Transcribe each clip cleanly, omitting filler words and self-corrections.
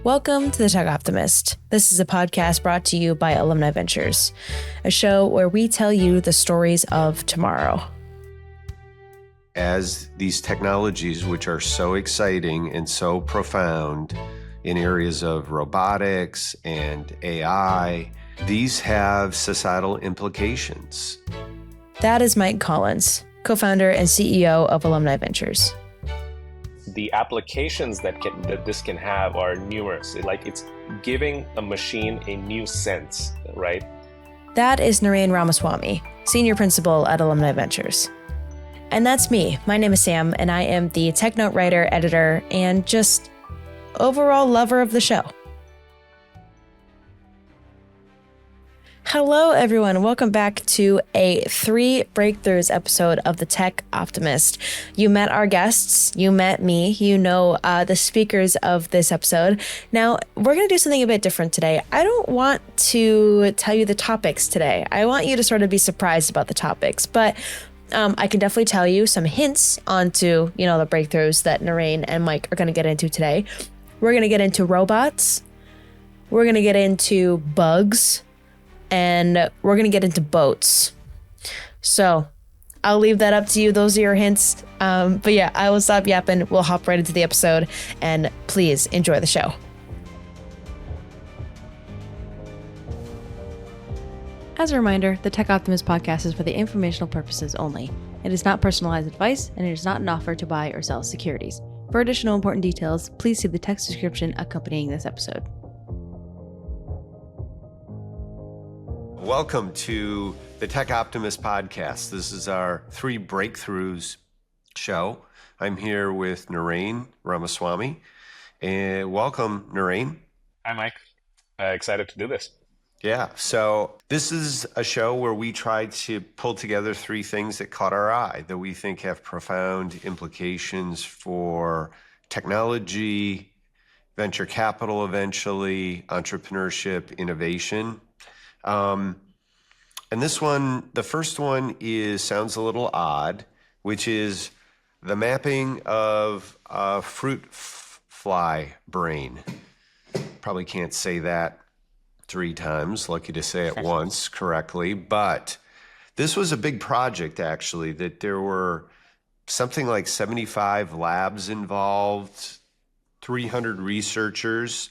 Welcome to the Tech Optimist. This is a podcast brought to you by Alumni Ventures, a show where we tell you the stories of tomorrow. As these technologies, which are so exciting and so profound in areas of robotics and AI, these have societal implications. That is Mike Collins, co-founder and CEO of Alumni Ventures. The applications that this can have are numerous. It's giving a machine a new sense, right? That is Naren Ramaswamy, senior principal at Alumni Ventures. And that's me. My name is Sam, and I am the tech note writer, editor, and just overall lover of the show. Hello, everyone. Welcome back to a 3 Breakthroughs episode of the Tech Optimist. You met our guests. You met me. You know the speakers of this episode. Now, we're going to do something a bit different today. I don't want to tell you the topics today. I want you to sort of be surprised about the topics, but I can definitely tell you some hints onto, the breakthroughs that Naren and Mike are going to get into today. We're going to get into robots. We're going to get into bugs. And we're going to get into boats. So I'll leave that up to you. Those are your hints. But yeah, I will stop yapping. We'll hop right into the episode. And please enjoy the show. As a reminder, the Tech Optimist podcast is for the informational purposes only. It is not personalized advice, and it is not an offer to buy or sell securities. For additional important details, please see the text description accompanying this episode. Welcome to the Tech Optimist podcast. This is our 3 Breakthroughs show. I'm here with Naren Ramaswamy. And welcome, Naren. Hi, Mike. Excited to do this. Yeah, so this is a show where we try to pull together 3 things that caught our eye that we think have profound implications for technology, venture capital eventually, entrepreneurship, innovation. And this one, the first one sounds a little odd, which is the mapping of a fruit fly brain. Probably can't say that 3 times, lucky to say it once correctly, but this was a big project actually, that there were something like 75 labs involved, 300 researchers.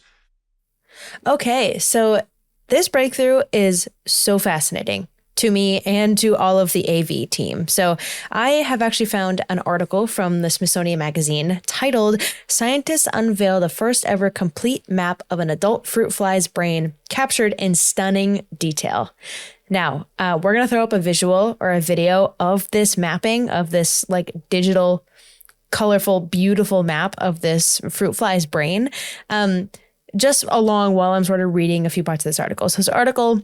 Okay, so this breakthrough is so fascinating to me and to all of the AV team. So I have actually found an article from the Smithsonian Magazine titled "Scientists Unveil the First Ever Complete Map of an Adult Fruit Fly's Brain Captured in Stunning Detail." Now, we're going to throw up a visual or a video of this mapping of this digital, colorful, beautiful map of this fruit fly's brain. Just along while I'm sort of reading a few parts of this article. So this article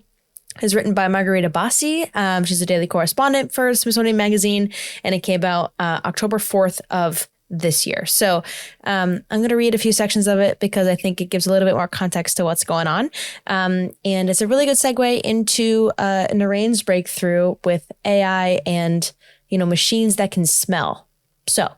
is written by Margarita Bassi. She's a daily correspondent for Smithsonian Magazine, and it came out October 4th of this year. So I'm going to read a few sections of it because I think it gives a little bit more context to what's going on. And it's a really good segue into Naren's breakthrough with AI and, machines that can smell. So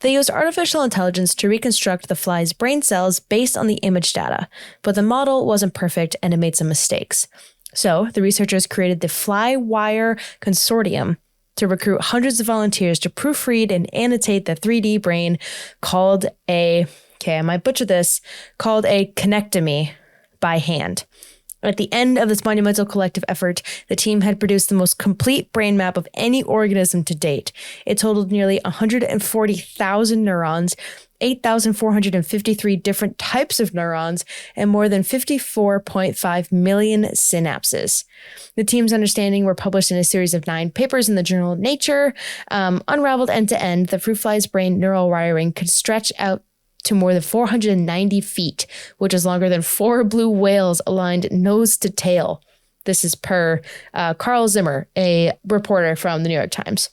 they used artificial intelligence to reconstruct the fly's brain cells based on the image data, but the model wasn't perfect and it made some mistakes. So the researchers created the Flywire Consortium to recruit hundreds of volunteers to proofread and annotate the 3D brain called I might butcher this, called a connectomy by hand. At the end of this monumental collective effort, the team had produced the most complete brain map of any organism to date. It totaled nearly 140,000 neurons, 8,453 different types of neurons, and more than 54.5 million synapses. The team's understanding were published in a series of 9 papers in the journal Nature. Unraveled end to end, the fruit fly's brain neural wiring could stretch out to more than 490 feet, which is longer than 4 blue whales aligned nose to tail. This is per Carl Zimmer, a reporter from the New York Times.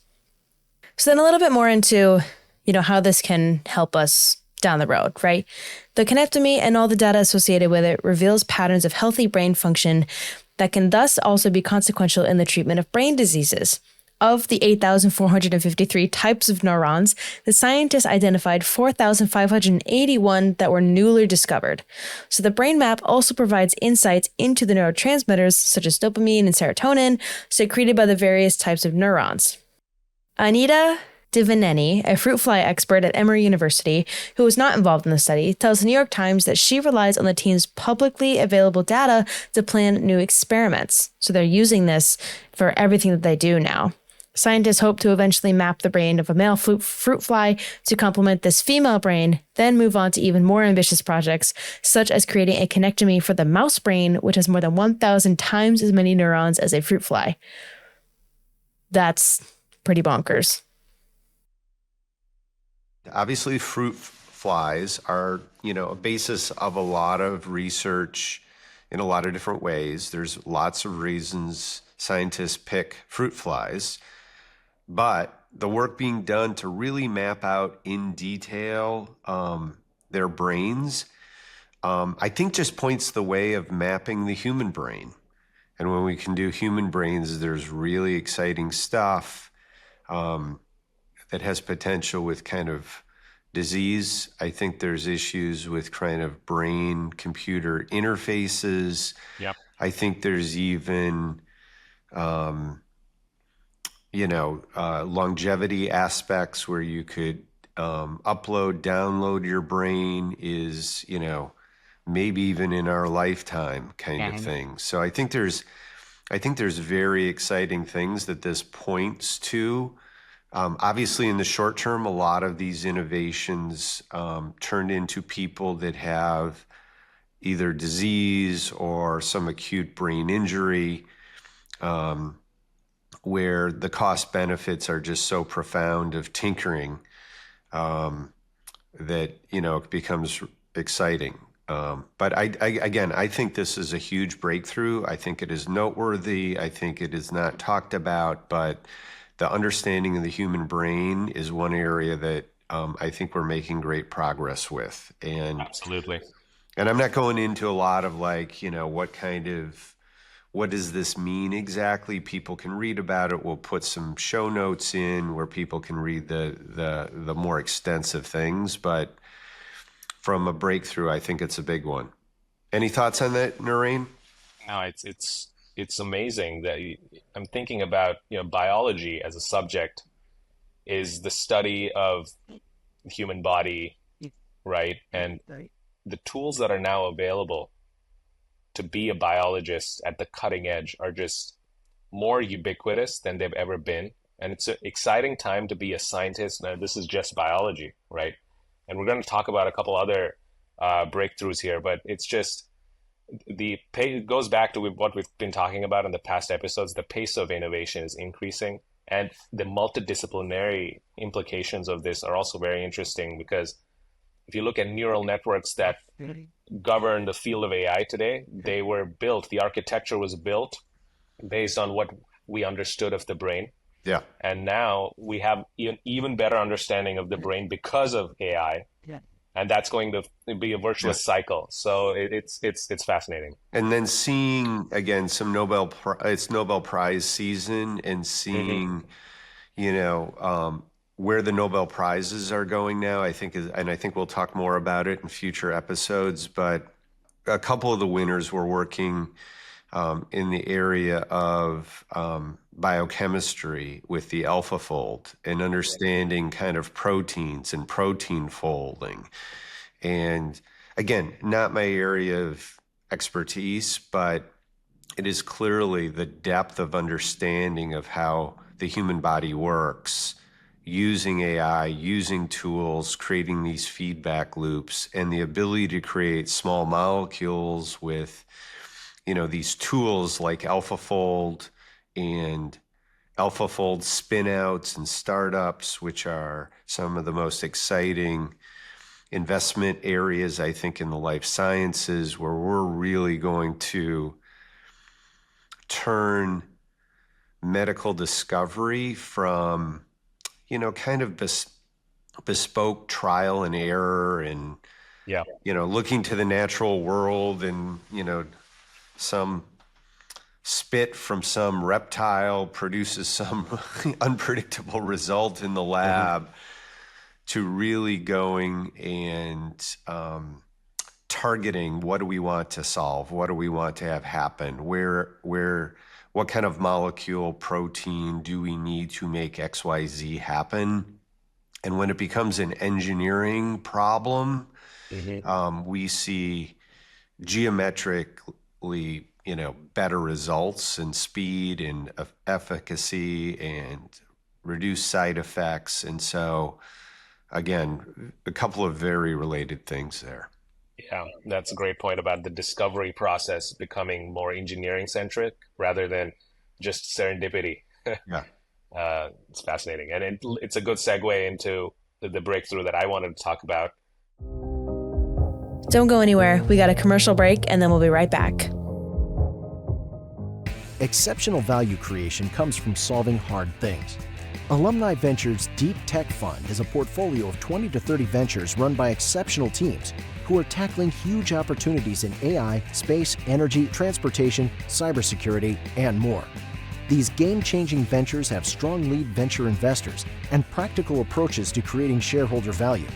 So then a little bit more into, how this can help us down the road, right? The connectomy and all the data associated with it reveals patterns of healthy brain function that can thus also be consequential in the treatment of brain diseases. of the 8,453 types of neurons, the scientists identified 4,581 that were newly discovered. So the brain map also provides insights into the neurotransmitters such as dopamine and serotonin, secreted by the various types of neurons. Anita Divineni, a fruit fly expert at Emory University, who was not involved in the study, tells the New York Times that she relies on the team's publicly available data to plan new experiments. So they're using this for everything that they do now. Scientists hope to eventually map the brain of a male fruit fly to complement this female brain, then move on to even more ambitious projects, such as creating a connectomy for the mouse brain, which has more than 1,000 times as many neurons as a fruit fly. That's pretty bonkers. Obviously, fruit flies are, a basis of a lot of research in a lot of different ways. There's lots of reasons scientists pick fruit flies, but the work being done to really map out in detail their brains, I think just points the way of mapping the human brain. And when we can do human brains, there's really exciting stuff that has potential with kind of disease. I think there's issues with kind of brain-computer interfaces. Yep. I think there's even, longevity aspects where you could upload, download your brain is, maybe even in our lifetime kind of thing. So I think there's very exciting things that this points to. Obviously, in the short term, a lot of these innovations turned into people that have either disease or some acute brain injury, where the cost benefits are just so profound of tinkering that, it becomes exciting. But I think this is a huge breakthrough. I think it is noteworthy. I think it is not talked about, but the understanding of the human brain is one area that I think we're making great progress with. And Absolutely. And I'm not going into a lot of what does this mean exactly? People can read about it. We'll put some show notes in where people can read the more extensive things. But from a breakthrough, I think it's a big one. Any thoughts on that, Naren? No, it's amazing that I'm thinking about, biology as a subject is the study of the human body, right? And the tools that are now available to be a biologist at the cutting edge are just more ubiquitous than they've ever been. And it's an exciting time to be a scientist. Now, this is just biology, right? And we're going to talk about a couple other breakthroughs here, but it's just it goes back to what we've been talking about in the past episodes. The pace of innovation is increasing, and the multidisciplinary implications of this are also very interesting, because if you look at neural networks that govern the field of AI today, the architecture was built based on what we understood of the brain. Yeah. And now we have an even better understanding of the brain because of AI. Yeah. And that's going to be a virtuous cycle. So it's fascinating. And then seeing again some it's Nobel Prize season, and seeing, where the Nobel Prizes are going now. I think we'll talk more about it in future episodes. But a couple of the winners were working in the area of biochemistry with the AlphaFold and understanding kind of proteins and protein folding. And again, not my area of expertise, but it is clearly the depth of understanding of how the human body works, using AI, using tools, creating these feedback loops, and the ability to create small molecules with these tools like AlphaFold and AlphaFold spinouts and startups, which are some of the most exciting investment areas, I think, in the life sciences, where we're really going to turn medical discovery from, kind of bespoke trial and error and, looking to the natural world and, some spit from some reptile produces some unpredictable result in the lab, to really going and targeting what do we want to solve, what do we want to have happen, what kind of molecule, protein do we need to make XYZ happen. And when it becomes an engineering problem, we see geometrically, better results and speed and efficacy and reduced side effects. And so, again, a couple of very related things there. Yeah, that's a great point about the discovery process becoming more engineering centric rather than just serendipity. Yeah. It's fascinating. And it's a good segue into the breakthrough that I wanted to talk about. Don't go anywhere. We got a commercial break, and then we'll be right back. Exceptional value creation comes from solving hard things. Alumni Ventures Deep Tech Fund is a portfolio of 20 to 30 ventures run by exceptional teams who are tackling huge opportunities in AI, space, energy, transportation, cybersecurity, and more. These game-changing ventures have strong lead venture investors and practical approaches to creating shareholder value.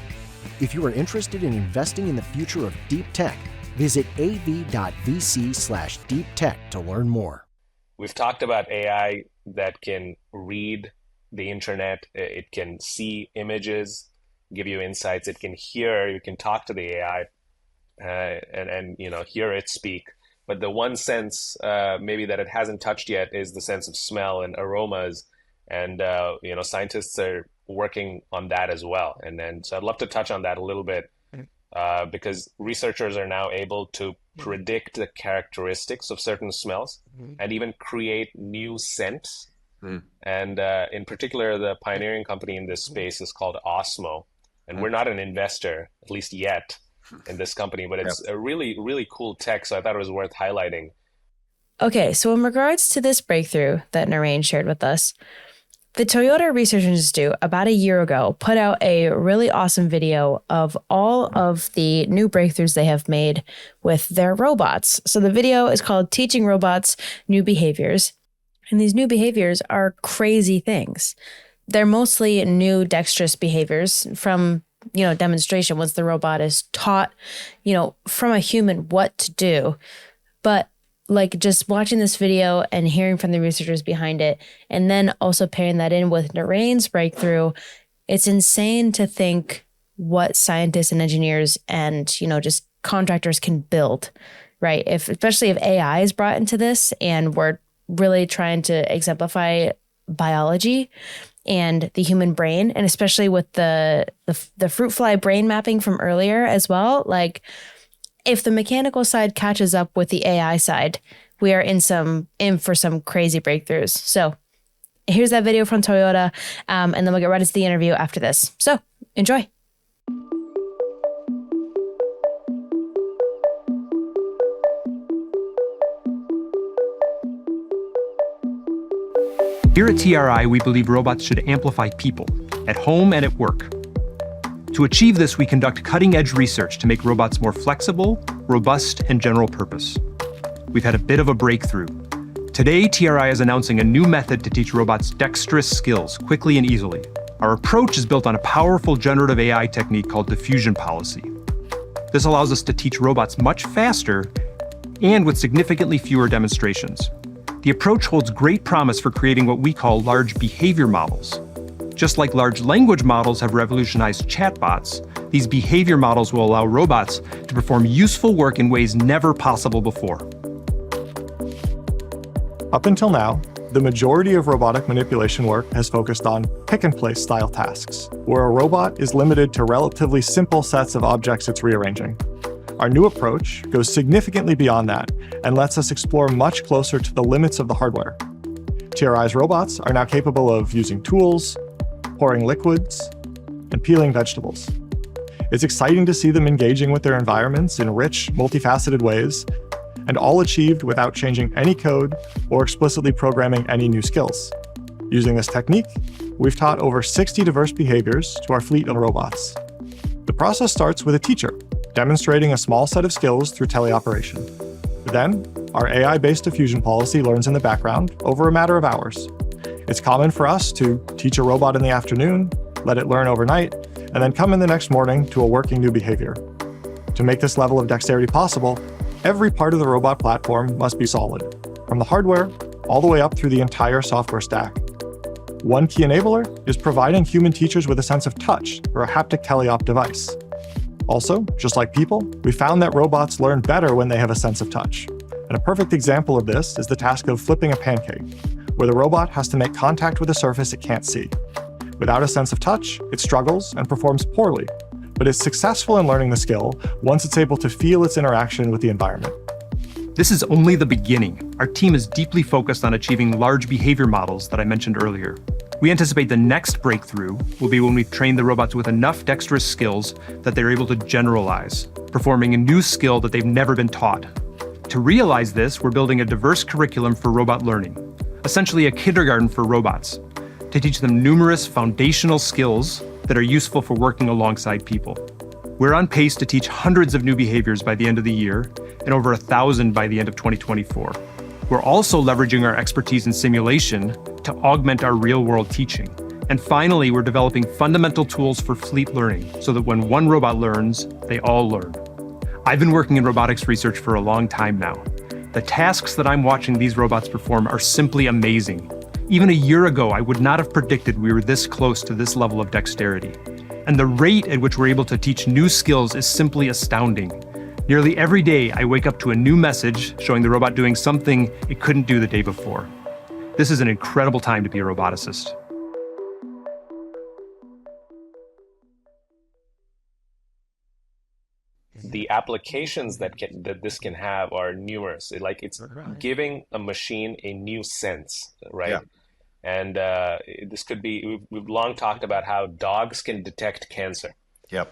If you are interested in investing in the future of deep tech, visit av.vc/deeptech to learn more. We've talked about AI that can read the internet. It can see images, give you insights. It can hear. You can talk to the AI and hear it speak. But the one sense maybe that it hasn't touched yet is the sense of smell and aromas. And scientists are working on that as well. And so I'd love to touch on that a little bit because researchers are now able to predict the characteristics of certain smells and even create new scents. And in particular, the pioneering company in this space is called Osmo. And we're not an investor, at least yet, in this company, but it's a really, really cool tech. So I thought it was worth highlighting. Okay, so in regards to this breakthrough that Naren shared with us, the Toyota Research Institute about a year ago put out a really awesome video of all of the new breakthroughs they have made with their robots. So the video is called Teaching Robots New Behaviors. And these new behaviors are crazy things. They're mostly new dexterous behaviors from, demonstration once the robot is taught, from a human what to do. But like just watching this video and hearing from the researchers behind it, and then also pairing that in with Naren's breakthrough, it's insane to think what scientists and engineers and, just contractors can build, right? Especially if AI is brought into this and we're really trying to exemplify biology and the human brain, and especially with the fruit fly brain mapping from earlier as well. Like, if the mechanical side catches up with the AI side, we are in for some crazy breakthroughs. So here's that video from Toyota, and then we'll get right into the interview after this. So enjoy. Here at TRI, we believe robots should amplify people, at home and at work. To achieve this, we conduct cutting-edge research to make robots more flexible, robust, and general purpose. We've had a bit of a breakthrough. Today, TRI is announcing a new method to teach robots dexterous skills quickly and easily. Our approach is built on a powerful generative AI technique called diffusion policy. This allows us to teach robots much faster and with significantly fewer demonstrations. The approach holds great promise for creating what we call large behavior models. Just like large language models have revolutionized chatbots, these behavior models will allow robots to perform useful work in ways never possible before. Up until now, the majority of robotic manipulation work has focused on pick-and-place style tasks, where a robot is limited to relatively simple sets of objects it's rearranging. Our new approach goes significantly beyond that and lets us explore much closer to the limits of the hardware. TRI's robots are now capable of using tools, pouring liquids, and peeling vegetables. It's exciting to see them engaging with their environments in rich, multifaceted ways, and all achieved without changing any code or explicitly programming any new skills. Using this technique, we've taught over 60 diverse behaviors to our fleet of robots. The process starts with a teacher demonstrating a small set of skills through teleoperation. Then, our AI-based diffusion policy learns in the background over a matter of hours. It's common for us to teach a robot in the afternoon, let it learn overnight, and then come in the next morning to a working new behavior. To make this level of dexterity possible, every part of the robot platform must be solid, from the hardware all the way up through the entire software stack. One key enabler is providing human teachers with a sense of touch or a haptic teleop device. Also, just like people, we found that robots learn better when they have a sense of touch. And a perfect example of this is the task of flipping a pancake, where the robot has to make contact with a surface it can't see. Without a sense of touch, it struggles and performs poorly, but is successful in learning the skill once it's able to feel its interaction with the environment. This is only the beginning. Our team is deeply focused on achieving large behavior models that I mentioned earlier. We anticipate the next breakthrough will be when we've trained the robots with enough dexterous skills that they're able to generalize, performing a new skill that they've never been taught. To realize this, we're building a diverse curriculum for robot learning, essentially a kindergarten for robots, to teach them numerous foundational skills that are useful for working alongside people. We're on pace to teach hundreds of new behaviors by the end of the year and over 1,000 by the end of 2024. We're also leveraging our expertise in simulation to augment our real-world teaching. And finally, we're developing fundamental tools for fleet learning so that when one robot learns, they all learn. I've been working in robotics research for a long time now. The tasks that I'm watching these robots perform are simply amazing. Even a year ago, I would not have predicted we were this close to this level of dexterity. And the rate at which we're able to teach new skills is simply astounding. Nearly every day, I wake up to a new message showing the robot doing something it couldn't do the day before. This is an incredible time to be a roboticist. The applications that this can have are numerous. It's giving a machine a new sense, right? Yeah. And this could be, we've long talked about how dogs can detect cancer. Yep.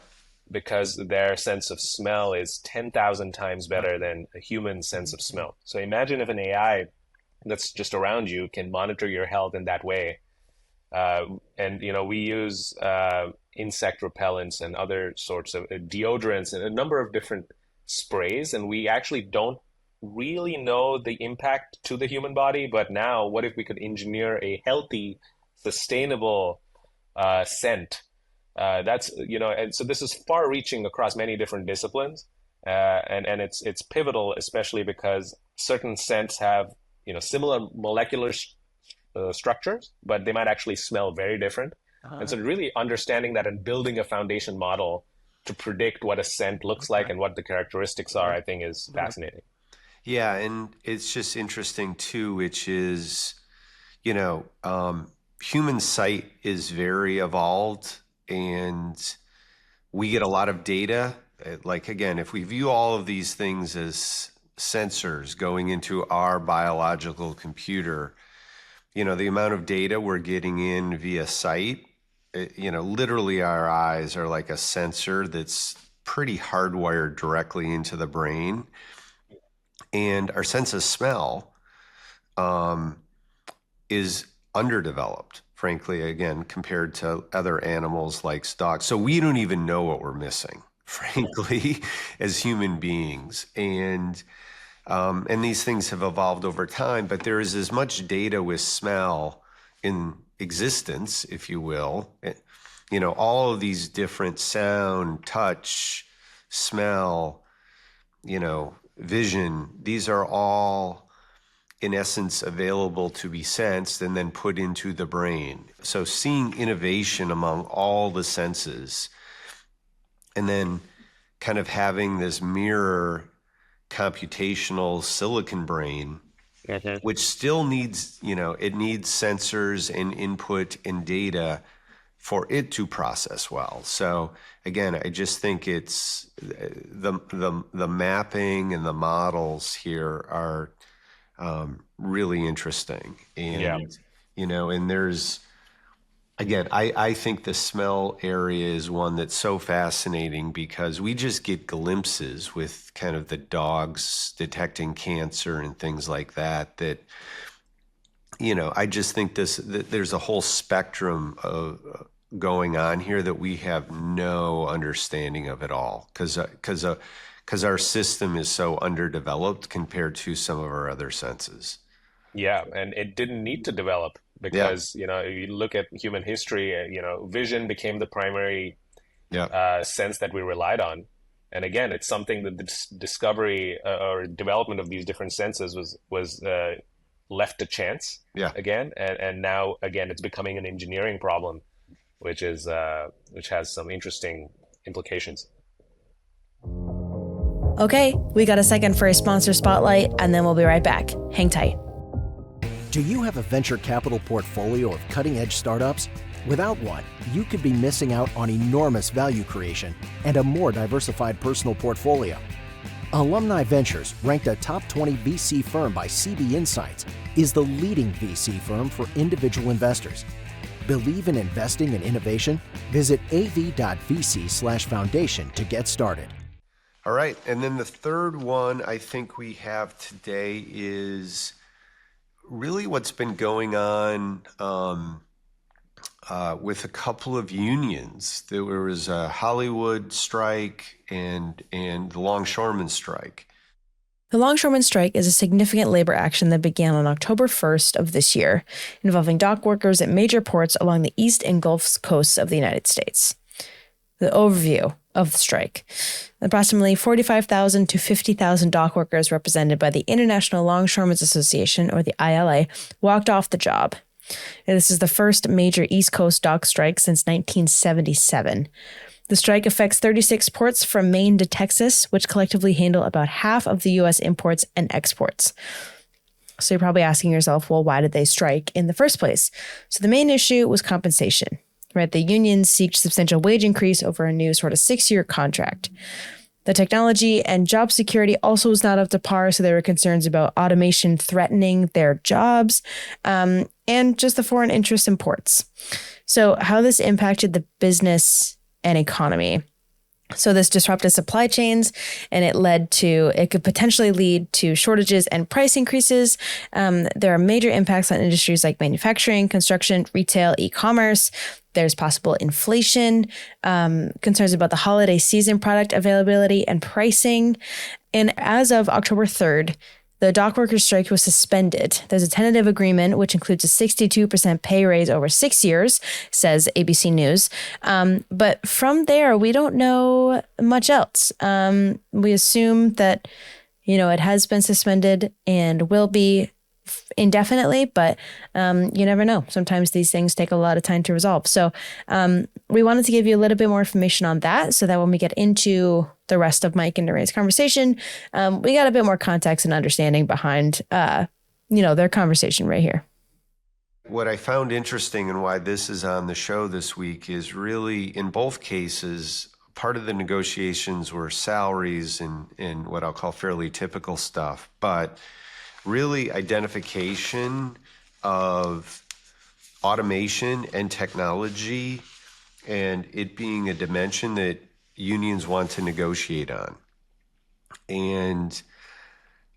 Because their sense of smell is 10,000 times better than a human sense of smell. So imagine if an AI that's just around you can monitor your health in that way. And we use insect repellents and other sorts of deodorants and a number of different sprays, and we actually don't really know the impact to the human body. But now, what if we could engineer a healthy, sustainable scent? And so this is far-reaching across many different disciplines, and it's pivotal, especially because certain scents have similar molecular structures, but they might actually smell very different. And so really understanding that and building a foundation model to predict what a scent looks like and what the characteristics are, I think is fascinating. Yeah, and it's just interesting too, which is, human sight is very evolved, and we get a lot of data. Like, again, if we view all of these things as sensors going into our biological computer, the amount of data we're getting in via sight, literally our eyes are like a sensor that's pretty hardwired directly into the brain. And our sense of smell is underdeveloped, frankly, again, compared to other animals like dogs. So we don't even know what we're missing, frankly, as human beings. And these things have evolved over time, but there is as much data with smell in existence, if you will. All of these different sound, touch, smell, vision, these are all in essence available to be sensed and then put into the brain. So seeing innovation among all the senses and then kind of having this mirror computational silicon brain, which still needs, it needs sensors and input and data for it to process well. So again, I just think it's the mapping and the models here are really interesting. And, and there's, again, I think the smell area is one that's so fascinating because we just get glimpses with kind of the dogs detecting cancer and things like that, I just think that there's a whole spectrum of going on here that we have no understanding of at all. Because because our system is so underdeveloped compared to some of our other senses. Yeah, and it didn't need to develop Yeah, because, you look at human history, vision became the primary yeah, sense that we relied on. And again, it's something that the discovery or development of these different senses was left to chance yeah. again, and now again it's becoming an engineering problem, which has some interesting implications. Okay, we got a second for a sponsor spotlight, and then we'll be right back. Hang tight. Do you have a venture capital portfolio of cutting-edge startups? Without one, you could be missing out on enormous value creation and a more diversified personal portfolio. Alumni Ventures, ranked a top 20 VC firm by CB Insights, is the leading VC firm for individual investors. Believe in investing in innovation? Visit av.vc/foundation to get started. All right. And then the third one I think we have today is really what's been going on with a couple of unions. There was a Hollywood strike and the Longshoremen strike. The Longshoremen strike is a significant labor action that began on October 1st of this year, involving dock workers at major ports along the east and Gulf coasts of the United States. The overview of the strike. Approximately 45,000 to 50,000 dock workers represented by the International Longshoremen's Association, or the ILA, walked off the job. And this is the first major East Coast dock strike since 1977. The strike affects 36 ports from Maine to Texas, which collectively handle about half of the U.S. imports and exports. So you're probably asking yourself, well, why did they strike in the first place? So the main issue was compensation, right? The unions seeked substantial wage increase over a new sort of 6-year contract. The technology and job security also was not up to par, so there were concerns about automation threatening their jobs, and just the foreign interest in ports. So how this impacted the business and economy. So this disrupted supply chains, and it could potentially lead to shortages and price increases. There are major impacts on industries like manufacturing, construction, retail, e-commerce. There's possible inflation, concerns about the holiday season product availability and pricing. And as of October 3rd, the dock workers' strike was suspended. There's a tentative agreement, which includes a 62% pay raise over 6 years, says ABC News. But from there, we don't know much else. We assume that, it has been suspended and will be indefinitely, but you never know. Sometimes these things take a lot of time to resolve. So we wanted to give you a little bit more information on that so that when we get into the rest of Mike and Naren's conversation, we got a bit more context and understanding behind, their conversation right here. What I found interesting and why this is on the show this week is really, in both cases, part of the negotiations were salaries and what I'll call fairly typical stuff, but really identification of automation and technology and it being a dimension that unions want to negotiate on. And,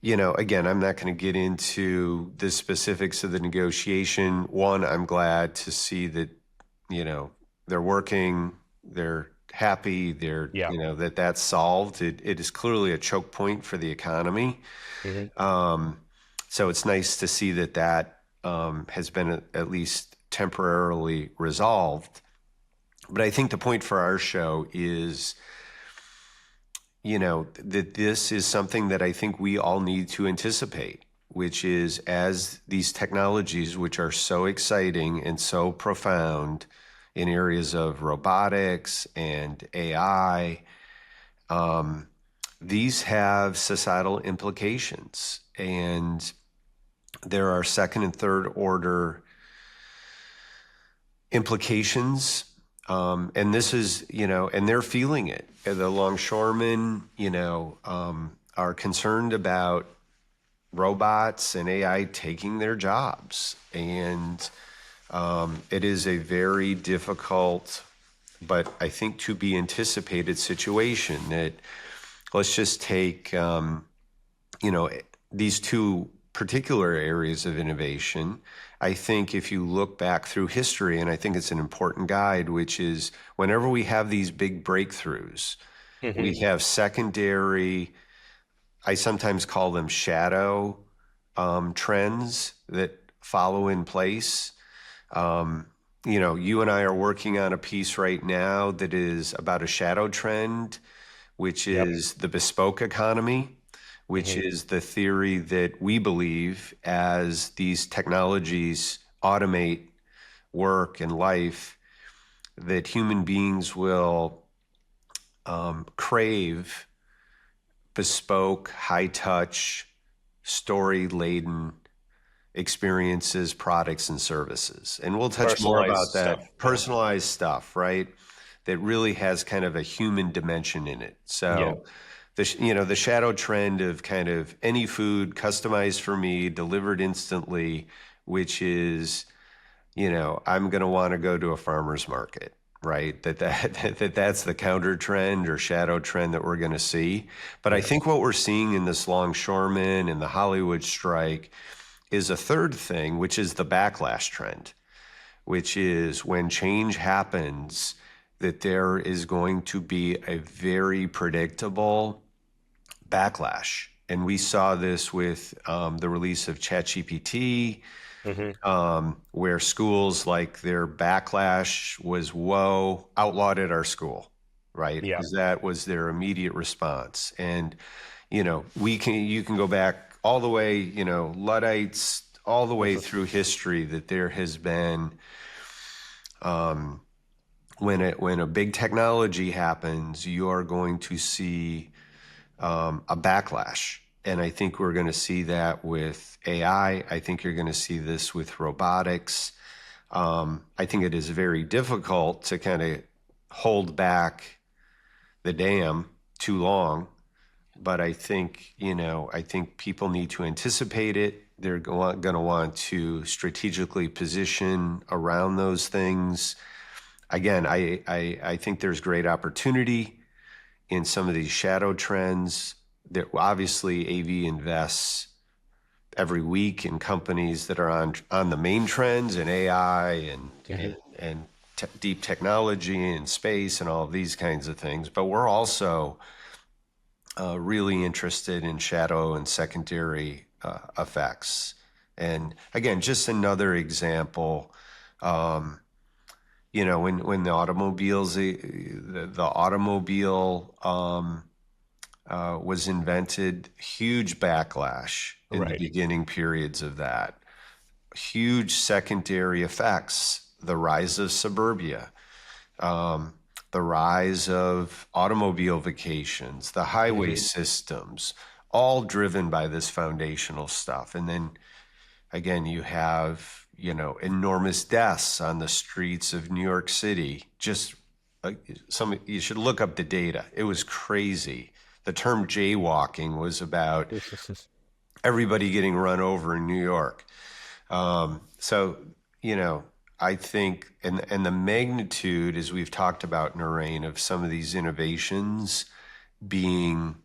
again, I'm not going to get into the specifics of the negotiation. One, I'm glad to see that, they're working, they're happy, that's solved. It is clearly a choke point for the economy. Mm-hmm. So it's nice to see that has been at least temporarily resolved. But I think the point for our show is, that this is something that I think we all need to anticipate, which is as these technologies, which are so exciting and so profound in areas of robotics and AI, these have societal implications. And there are second and third order implications. And this is, and they're feeling it. The longshoremen, are concerned about robots and AI taking their jobs. And it is a very difficult, but I think to be anticipated situation that let's just take, these two particular areas of innovation. I think if you look back through history, and I think it's an important guide, which is whenever we have these big breakthroughs, We have secondary, I sometimes call them shadow trends that follow in place. You and I are working on a piece right now that is about a shadow trend, which Yep. is the bespoke economy, which is the theory that we believe as these technologies automate work and life, that human beings will crave bespoke, high touch, story laden experiences, products, and services. And we'll touch more Personalized about stuff. that Yeah. personalized stuff, right? That really has kind of a human dimension in it. Yeah. So, the shadow trend of kind of any food customized for me, delivered instantly, which is, I'm going to want to go to a farmer's market, right? That's the counter trend or shadow trend that we're going to see. But I Yeah. think what we're seeing in this Longshoremen and the Hollywood strike is a third thing, which is the backlash trend, which is when change happens, that there is going to be a very predictable backlash. And we saw this with the release of ChatGPT, where schools, like, their backlash was, whoa, outlawed at our school, right? Yeah. Because that was their immediate response. And, you can go back all the way, Luddites, all the way through history, that there has been, when a big technology happens, you are going to see a backlash. And I think we're going to see that with AI. I think you're going to see this with robotics. I think it is very difficult to kind of hold back the dam too long. But I think, I think people need to anticipate it. They're going to want to strategically position around those things. Again, I think there's great opportunity in some of these shadow trends that obviously AV invests every week in companies that are on the main trends in AI and deep technology and space and all of these kinds of things. But we're also really interested in shadow and secondary effects. And again, just another example. When the automobile was invented, huge backlash in the Right. beginning periods of that. Huge secondary effects, the rise of suburbia, the rise of automobile vacations, the highway systems, all driven by this foundational stuff. And then again, you have, enormous deaths on the streets of New York City. Just you should look up the data. It was crazy. The term jaywalking was about everybody getting run over in New York. So, I think, and the magnitude, as we've talked about, Naren, of some of these innovations being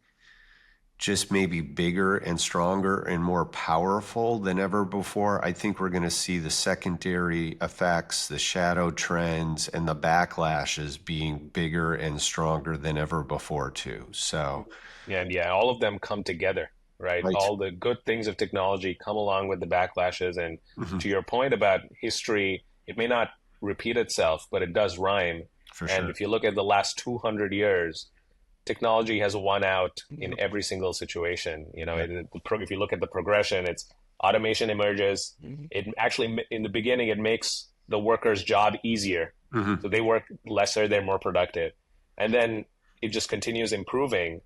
just maybe bigger and stronger and more powerful than ever before, I think we're going to see the secondary effects, the shadow trends, and the backlashes being bigger and stronger than ever before too. So, And yeah, all of them come together, right? right. All the good things of technology come along with the backlashes. And to your point about history, it may not repeat itself, but it does rhyme. For And sure. if you look at the last 200 years, technology has won out in every single situation. If you look at the progression, it's automation emerges. It actually, in the beginning, it makes the worker's job easier. So they work lesser, they're more productive. And then it just continues improving.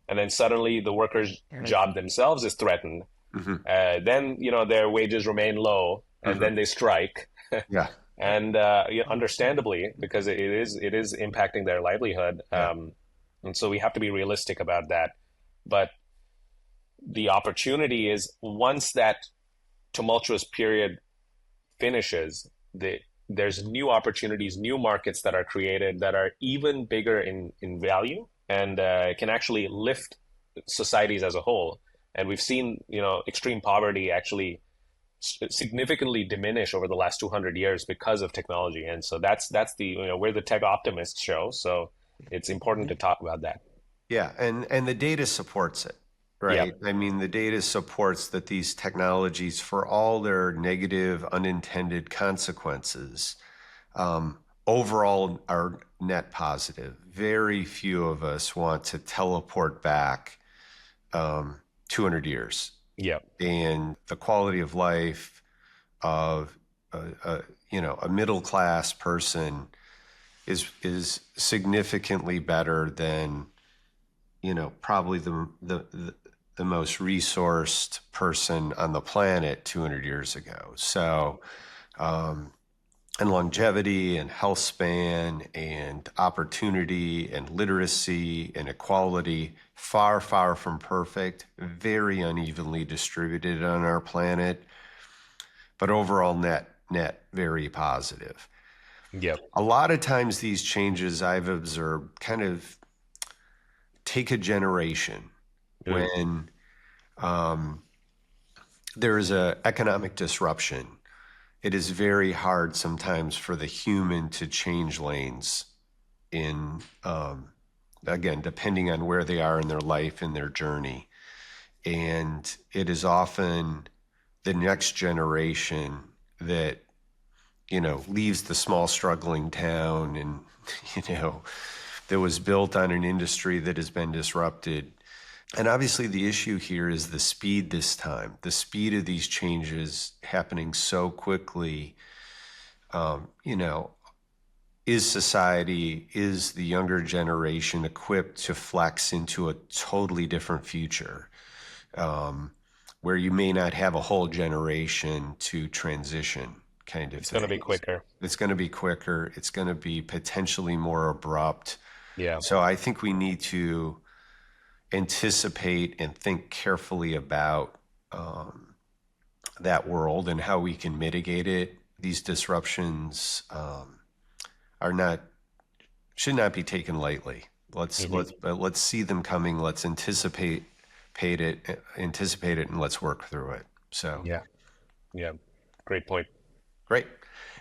And then suddenly the worker's job themselves is threatened. Then, their wages remain low, and then they strike. Yeah. And understandably, because it is impacting their livelihood. And so we have to be realistic about that. But the opportunity is, once that tumultuous period finishes, there's new opportunities, new markets that are created that are even bigger in value and can actually lift societies as a whole. And we've seen, extreme poverty actually significantly diminish over the last 200 years because of technology. And so that's the, we're the tech optimist show. So it's important to talk about that. Yeah, and the data supports it, Yeah. right? I mean, the data supports that these technologies, for all their negative, unintended consequences, overall are net positive. Very few of us want to teleport back 200 years, Yeah. and the quality of life of a middle class person is significantly better than probably the most resourced person on the planet 200 years ago. So, and longevity and health span and opportunity and literacy and equality, far, far from perfect, very unevenly distributed on our planet, but overall net very positive. Yeah. A lot of times these changes I've observed kind of take a generation. Ooh. When there is a economic disruption, it is very hard sometimes for the human to change lanes in, again, depending on where they are in their life and their journey. And it is often the next generation that, leaves the small struggling town and, that was built on an industry that has been disrupted. And obviously, the issue here is the speed this time, the speed of these changes happening so quickly. Is society, is the younger generation equipped to flex into a totally different future, where you may not have a whole generation to transition kind of It's going to be things? quicker. It's going to be quicker. It's going to be potentially more abrupt. Yeah. So I think we need to anticipate and think carefully about that world and how we can mitigate it. These disruptions should not be taken lightly. Let's see them coming. Let's anticipate it, and let's work through it. So Yeah. Yeah. Great point. great,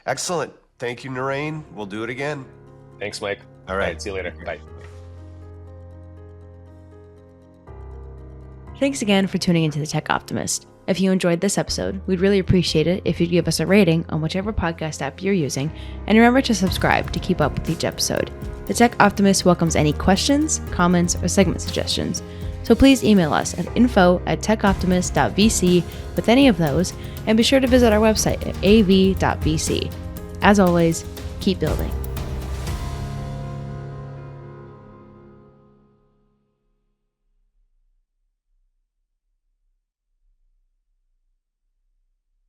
excellent. Thank you, Naren. We'll do it again. Thanks, Mike. All right. See you later. Bye. Thanks again for tuning into the Tech Optimist. If you enjoyed this episode, we'd really appreciate it if you'd give us a rating on whichever podcast app you're using, and remember to subscribe to keep up with each episode. The Tech Optimist welcomes any questions, comments, or segment suggestions, so please email us at info@techoptimist.vc with any of those, and be sure to visit our website at av.vc. As always, keep building.